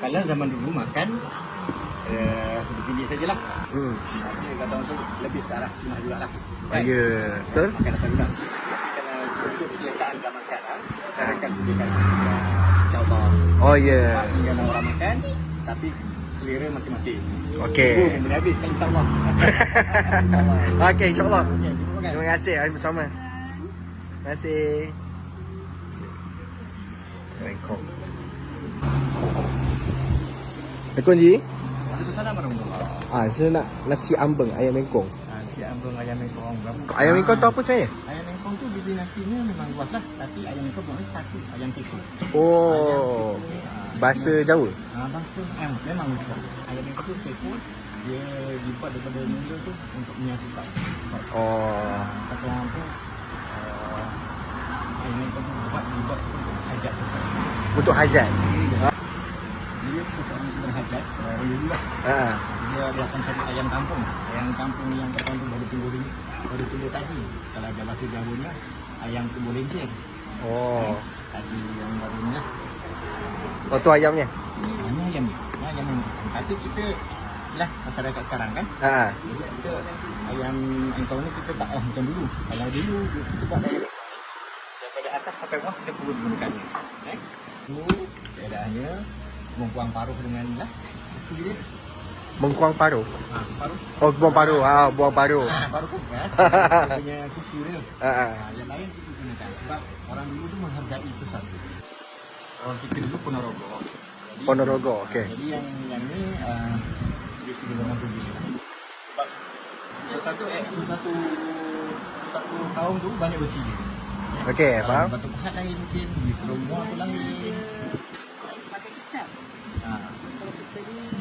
Kalau zaman dulu makan begini sajalah. Tapi kata orang tu lebih ke arah sunnah jugalah. Ya, betul. Makan asam gula. Kalau untuk keselesaan zaman sekarang, kita akan sediakan insya-Allah. Oh ya. Tinggal orang makan, tapi selera masing-masing. Okey. Boleh habis kan insya-Allah. Okey, insya-Allah. Okey, kita makan. Terima kasih hari bersama. Terima kasih. Bangkok. Assalamualaikum Ji. Waalaikumsalam warahmatullahi. Saya nak nasi ambeng ayam mengkong. Si ambeng ayam mengkong. Ayam mengkong tu apa sebenarnya? Ayam mengkong tu biji nasinya memang luas lah. Tapi ayam mengkong bukan satu ayam sekor. Oh. Bahasa Jawa. Bahasa memang luas. Ayam mengkong tu sekor. Dia dibuat daripada mula tu untuk menyatukan. Oh. Satu orang tu ayam mengkong tu dibuat untuk hajat seseorang. Untuk hajat. Dia seseorang tu berhajat. Dulu lah. Dia akan cari ayam kampung. Ayam kampung yang kata tu baru timbul tadi. Kalau ada bahasa Jawanya, ayam tu boleh je. Oh. Tadi yang barunya. Oh tu ayamnya. Mana ayam ni? Ayam ni. Tapi kita lah masyarakat sekarang kan. Jadi kita ayam engkau ni kita tak lah macam dulu. Kalau dulu kita buat daripada atas sampai bawah kita perlu gunakannya. Itu keadaannya membuang paruh dengan lah. Itu dia. Mengkuang paruh. Paruh. Oh buang paruh. Buang paruh. Paruh kan kan. Dia punya kuku dia. Yang lain kita gunakan sebab orang dulu tu menghargai sesuatu. Orang kita dulu Ponorogo. Ponorogo, okey. Jadi yang ni dia sini dengan tulis. Sebab satu kaum tu banyak besi dia. Okey, faham? Batu pahat lain mungkin, di Seromua tu lain. Pakai kecap. Kalau kita ni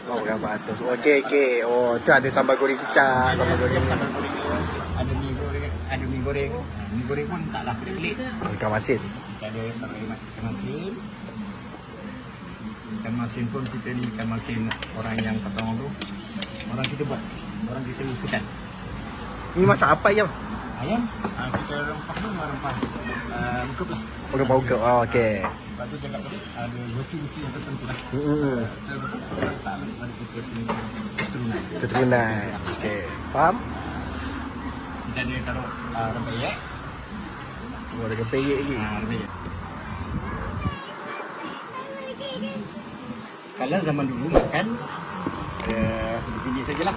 Oh, bukan 400. Okey. Oh, tu ada sambal goreng kicap, sambal goreng. Sambal goreng dia, ada mi goreng, Mi goreng pun taklah pelik-pelik. Ikan masin. Kita ada taruh ikan masin. Ikan masin pun kita ni ikan masin orang yang pertama tu. Orang kita buat. Orang kita usulkan. Ini masak apa ayam? Ayam, kita rempah tu rempah ukep lah. Ukep. Oh, okey. Lepas tu cakap tadi, ada besi-besi yang tertentu lah. Kita letak pada kita punya keturunan. Keturunan. Okey. Faham? Kita ada taruh rempeyek. Oh, ada kepeyek lagi. Rempeyek. Kalau zaman dulu makan begini sajalah.